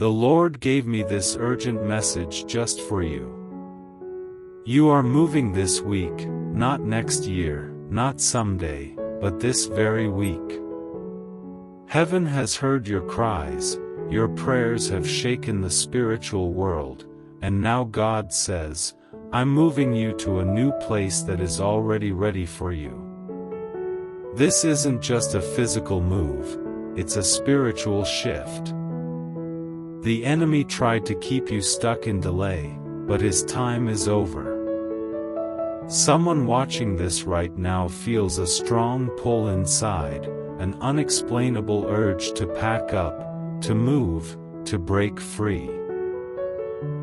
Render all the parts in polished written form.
The Lord gave me this urgent message just for you. You are moving this week, not next year, not someday, but this very week. Heaven has heard your cries, your prayers have shaken the spiritual world, and now God says, I'm moving you to a new place that is already ready for you. This isn't just a physical move, it's a spiritual shift. The enemy tried to keep you stuck in delay, but his time is over. Someone watching this right now feels a strong pull inside, an unexplainable urge to pack up, to move, to break free.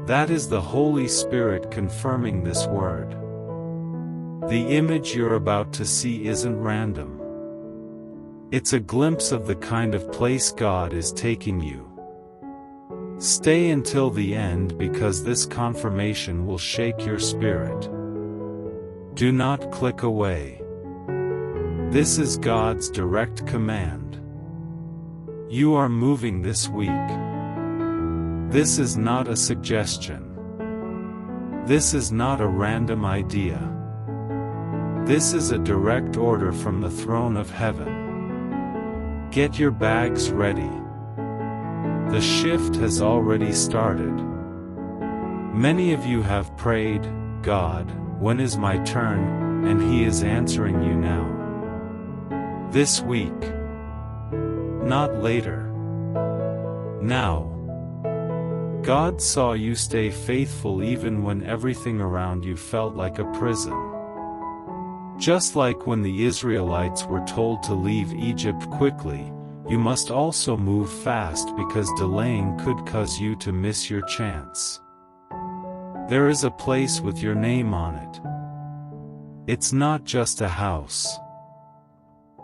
That is the Holy Spirit confirming this word. The image you're about to see isn't random. It's a glimpse of the kind of place God is taking you. Stay until the end because this confirmation will shake your spirit. Do not click away. This is God's direct command. You are moving this week. This is not a suggestion. This is not a random idea. This is a direct order from the throne of heaven. Get your bags ready. The shift has already started. Many of you have prayed, God, when is my turn? And He is answering you now. This week. Not later. Now. God saw you stay faithful even when everything around you felt like a prison. Just like when the Israelites were told to leave Egypt quickly, you must also move fast because delaying could cause you to miss your chance. There is a place with your name on it. It's not just a house.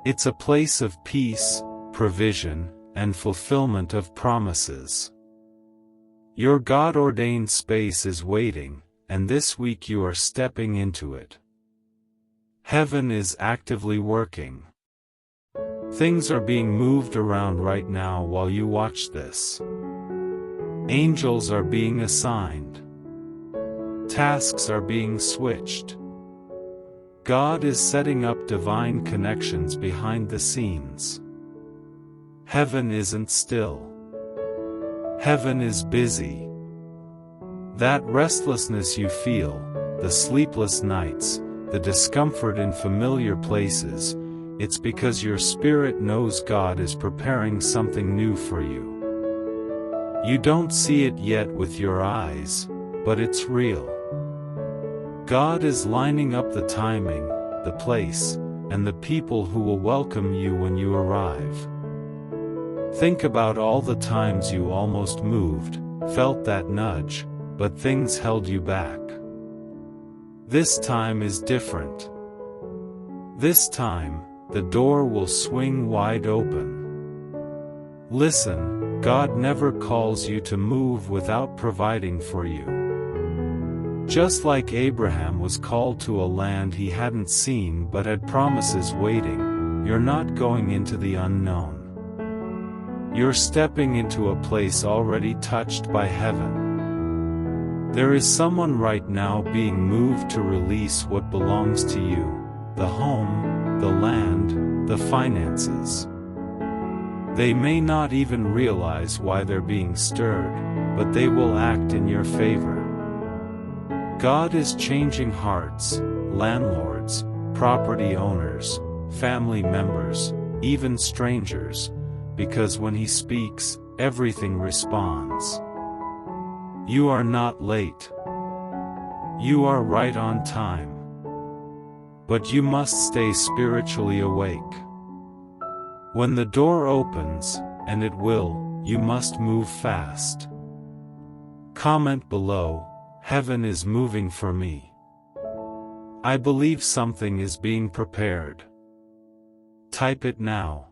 It's a place of peace, provision, and fulfillment of promises. Your God-ordained space is waiting, and this week you are stepping into it. Heaven is actively working. Things are being moved around right now while you watch this. Angels are being assigned. Tasks are being switched. God is setting up divine connections behind the scenes. Heaven isn't still. Heaven is busy. That restlessness you feel, the sleepless nights, the discomfort in familiar places, it's because your spirit knows God is preparing something new for you. You don't see it yet with your eyes, but it's real. God is lining up the timing, the place, and the people who will welcome you when you arrive. Think about all the times you almost moved, felt that nudge, but things held you back. This time is different. This time, the door will swing wide open. Listen, God never calls you to move without providing for you. Just like Abraham was called to a land he hadn't seen but had promises waiting, you're not going into the unknown. You're stepping into a place already touched by heaven. There is someone right now being moved to release what belongs to you, the home, the land, the finances. They may not even realize why they're being stirred, but they will act in your favor. God is changing hearts, landlords, property owners, family members, even strangers, because when He speaks, everything responds. You are not late. You are right on time. But you must stay spiritually awake. When the door opens, and it will, you must move fast. Comment below, Heaven is moving for me. I believe something is being prepared. Type it now.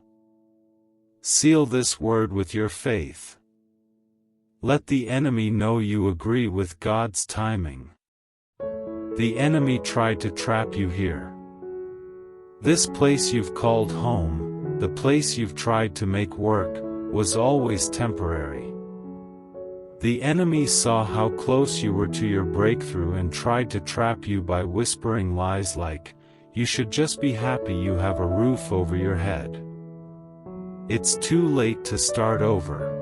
Seal this word with your faith. Let the enemy know you agree with God's timing. The enemy tried to trap you here. This place you've called home, the place you've tried to make work, was always temporary. The enemy saw how close you were to your breakthrough and tried to trap you by whispering lies like, "You should just be happy you have a roof over your head. It's too late to start over.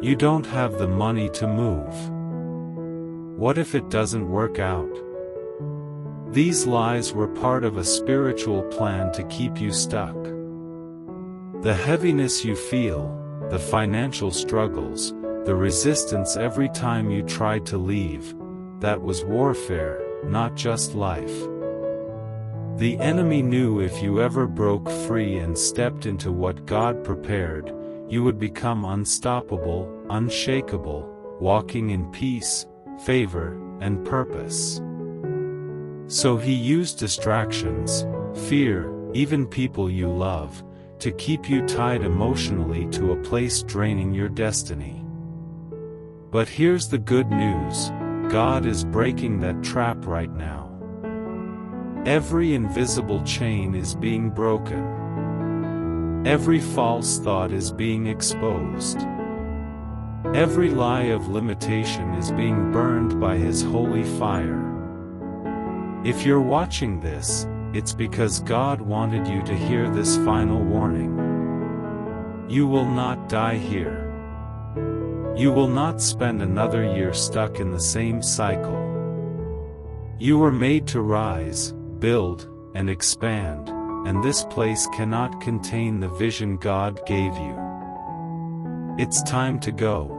You don't have the money to move. What if it doesn't work out?" These lies were part of a spiritual plan to keep you stuck. The heaviness you feel, the financial struggles, the resistance every time you tried to leave, that was warfare, not just life. The enemy knew if you ever broke free and stepped into what God prepared, you would become unstoppable, unshakable, walking in peace, favor, and purpose. So he used distractions, fear, even people you love, to keep you tied emotionally to a place draining your destiny. But here's the good news: God is breaking that trap right now. Every invisible chain is being broken. Every false thought is being exposed. Every lie of limitation is being burned by His holy fire. If you're watching this, it's because God wanted you to hear this final warning. You will not die here. You will not spend another year stuck in the same cycle. You were made to rise, build, and expand, and this place cannot contain the vision God gave you. It's time to go.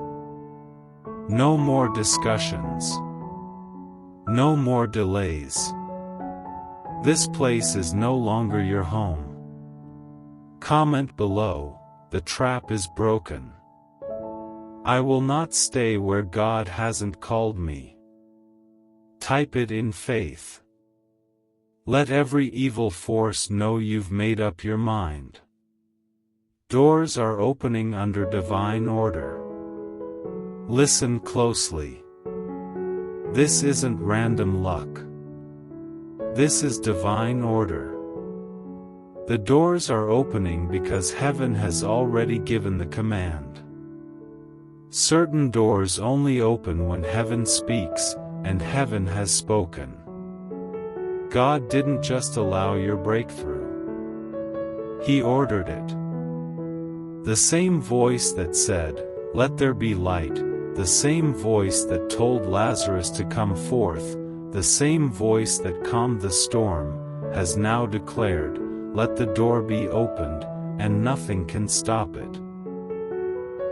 No more discussions. No more delays. This place is no longer your home. Comment below, "The trap is broken. I will not stay where God hasn't called me." Type it in faith. Let every evil force know you've made up your mind. Doors are opening under divine order. Listen closely. This isn't random luck. This is divine order. The doors are opening because heaven has already given the command. Certain doors only open when heaven speaks, and heaven has spoken. God didn't just allow your breakthrough. He ordered it. The same voice that said, "Let there be light," the same voice that told Lazarus to come forth, the same voice that calmed the storm, has now declared, "Let the door be opened, and nothing can stop it."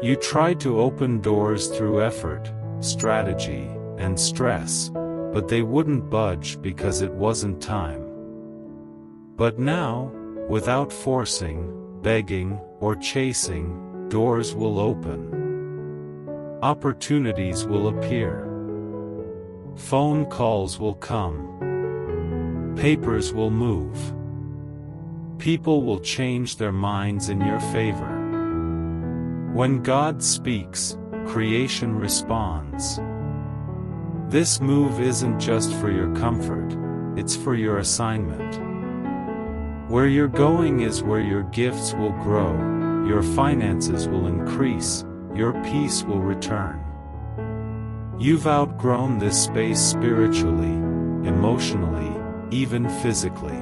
You tried to open doors through effort, strategy, and stress, but they wouldn't budge because it wasn't time. But now, without forcing, begging, or chasing, doors will open. Opportunities will appear. Phone calls will come. Papers will move. People will change their minds in your favor. When God speaks, creation responds. This move isn't just for your comfort, it's for your assignment. Where you're going is where your gifts will grow, your finances will increase, your peace will return. You've outgrown this space spiritually, emotionally, even physically.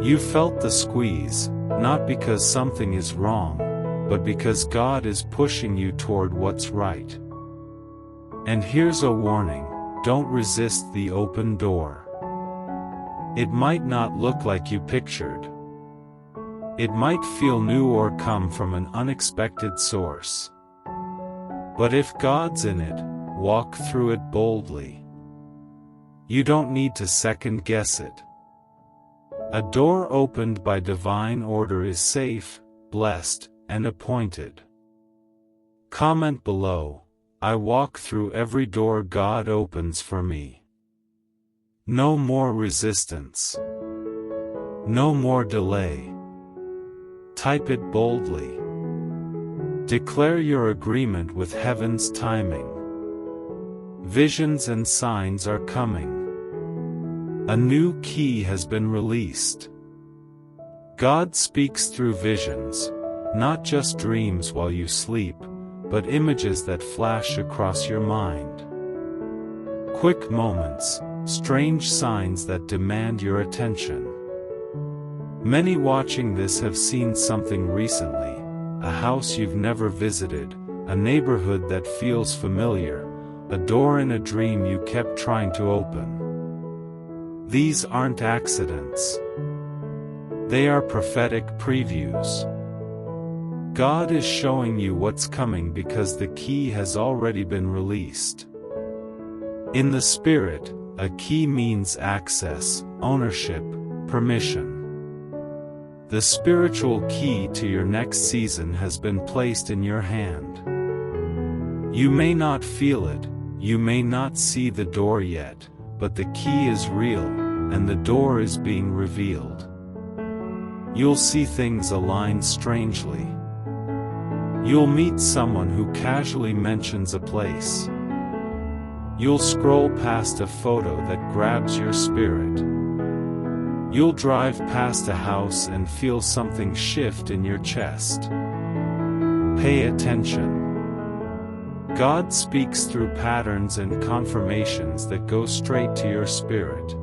You felt the squeeze, not because something is wrong, but because God is pushing you toward what's right. And here's a warning: don't resist the open door. It might not look like you pictured. It might feel new or come from an unexpected source. But if God's in it, walk through it boldly. You don't need to second guess it. A door opened by divine order is safe, blessed, and appointed. Comment below, "I walk through every door God opens for me." No more resistance. No more delay. Type it boldly. Declare your agreement with heaven's timing. Visions and signs are coming. A new key has been released. God speaks through visions, not just dreams while you sleep, but images that flash across your mind. Quick moments, strange signs that demand your attention. Many watching this have seen something recently, a house you've never visited, a neighborhood that feels familiar, a door in a dream you kept trying to open. These aren't accidents. They are prophetic previews. God is showing you what's coming because the key has already been released. In the Spirit, a key means access, ownership, permission. The spiritual key to your next season has been placed in your hand. You may not feel it, you may not see the door yet, but the key is real, and the door is being revealed. You'll see things align strangely. You'll meet someone who casually mentions a place. You'll scroll past a photo that grabs your spirit. You'll drive past a house and feel something shift in your chest. Pay attention. God speaks through patterns and confirmations that go straight to your spirit.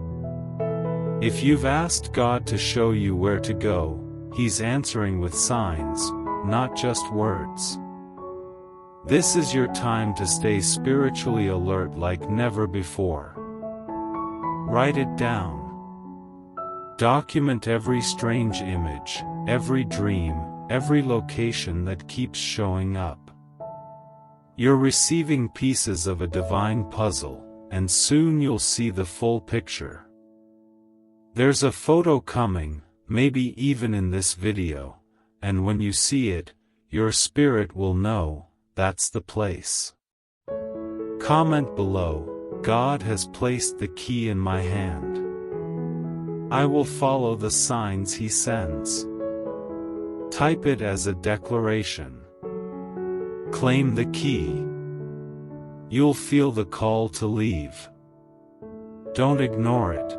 If you've asked God to show you where to go, He's answering with signs, not just words. This is your time to stay spiritually alert like never before. Write it down. Document every strange image, every dream, every location that keeps showing up. You're receiving pieces of a divine puzzle, and soon you'll see the full picture. There's a photo coming, maybe even in this video, and when you see it, your spirit will know, that's the place. Comment below, God has placed the key in my hand. I will follow the signs He sends. Type it as a declaration. Claim the key. You'll feel the call to leave. Don't ignore it.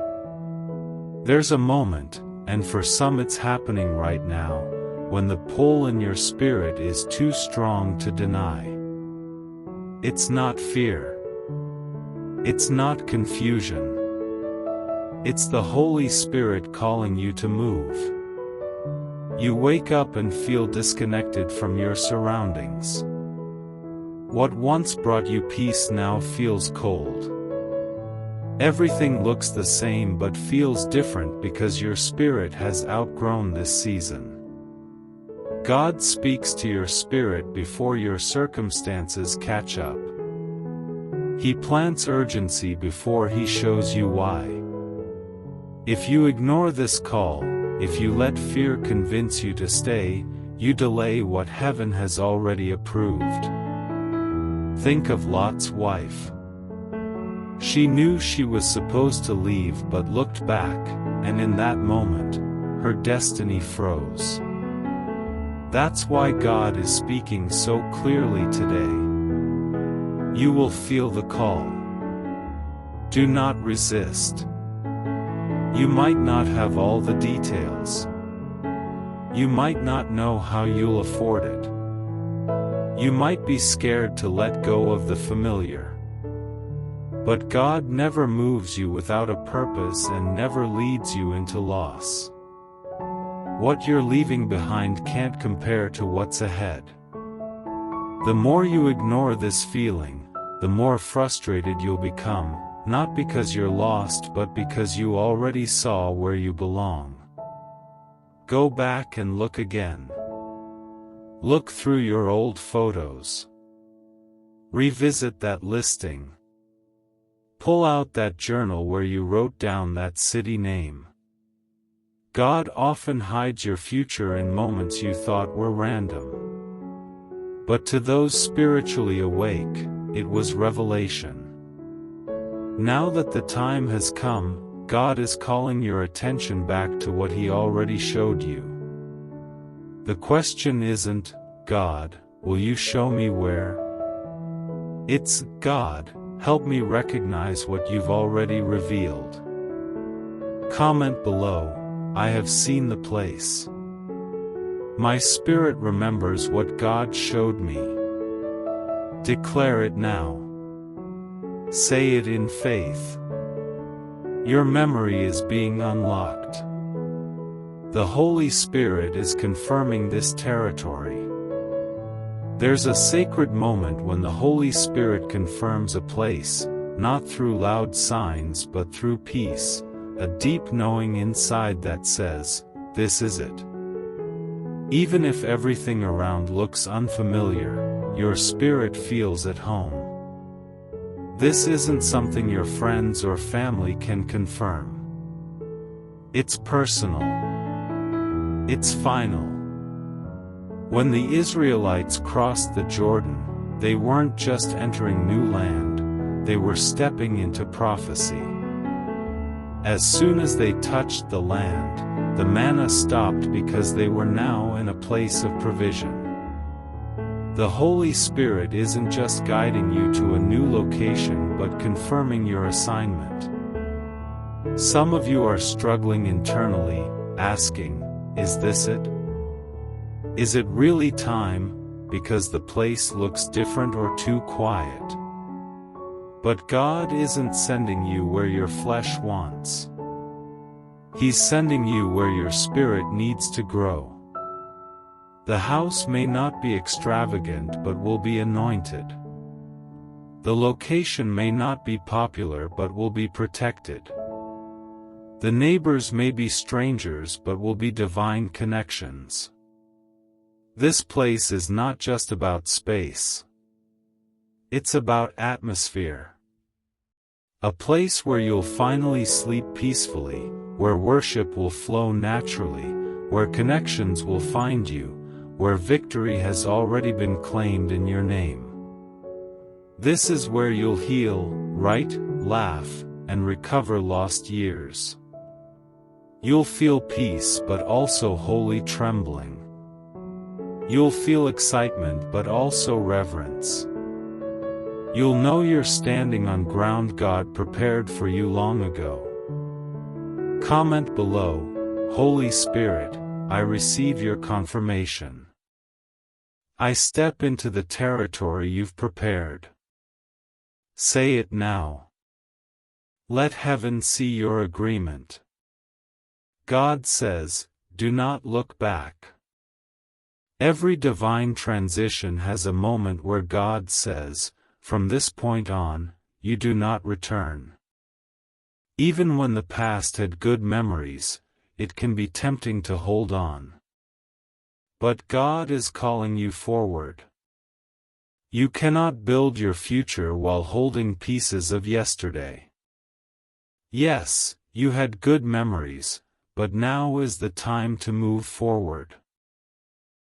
There's a moment, and for some it's happening right now, when the pull in your spirit is too strong to deny. It's not fear. It's not confusion. It's the Holy Spirit calling you to move. You wake up and feel disconnected from your surroundings. What once brought you peace now feels cold. Everything looks the same but feels different because your spirit has outgrown this season. God speaks to your spirit before your circumstances catch up. He plants urgency before He shows you why. If you ignore this call, if you let fear convince you to stay, you delay what heaven has already approved. Think of Lot's wife. She knew she was supposed to leave but looked back, and in that moment, her destiny froze. That's why God is speaking so clearly today. You will feel the call. Do not resist. You might not have all the details. You might not know how you'll afford it. You might be scared to let go of the familiar. But God never moves you without a purpose and never leads you into loss. What you're leaving behind can't compare to what's ahead. The more you ignore this feeling, the more frustrated you'll become, not because you're lost but because you already saw where you belong. Go back and look again. Look through your old photos. Revisit that listing. Pull out that journal where you wrote down that city name. God often hides your future in moments you thought were random. But to those spiritually awake, it was revelation. Now that the time has come, God is calling your attention back to what He already showed you. The question isn't, God, will you show me where? It's, God, help me recognize what you've already revealed. Comment below, I have seen the place. My spirit remembers what God showed me. Declare it now. Say it in faith. Your memory is being unlocked. The Holy Spirit is confirming this territory. There's a sacred moment when the Holy Spirit confirms a place, not through loud signs but through peace, a deep knowing inside that says, "This is it." Even if everything around looks unfamiliar, your spirit feels at home. This isn't something your friends or family can confirm. It's personal. It's final. When the Israelites crossed the Jordan, they weren't just entering new land, they were stepping into prophecy. As soon as they touched the land, the manna stopped because they were now in a place of provision. The Holy Spirit isn't just guiding you to a new location but confirming your assignment. Some of you are struggling internally, asking, "Is this it? Is it really time, because the place looks different or too quiet?" But God isn't sending you where your flesh wants. He's sending you where your spirit needs to grow. The house may not be extravagant but will be anointed. The location may not be popular but will be protected. The neighbors may be strangers but will be divine connections. This place is not just about space. It's about atmosphere. A place where you'll finally sleep peacefully, where worship will flow naturally, where connections will find you, where victory has already been claimed in your name. This is where you'll heal, write, laugh, and recover lost years. You'll feel peace but also holy trembling. You'll feel excitement but also reverence. You'll know you're standing on ground God prepared for you long ago. Comment below, "Holy Spirit, I receive your confirmation. I step into the territory you've prepared." Say it now. Let heaven see your agreement. God says, "Do not look back." Every divine transition has a moment where God says, "From this point on, you do not return." Even when the past had good memories, it can be tempting to hold on. But God is calling you forward. You cannot build your future while holding pieces of yesterday. Yes, you had good memories, but now is the time to move forward.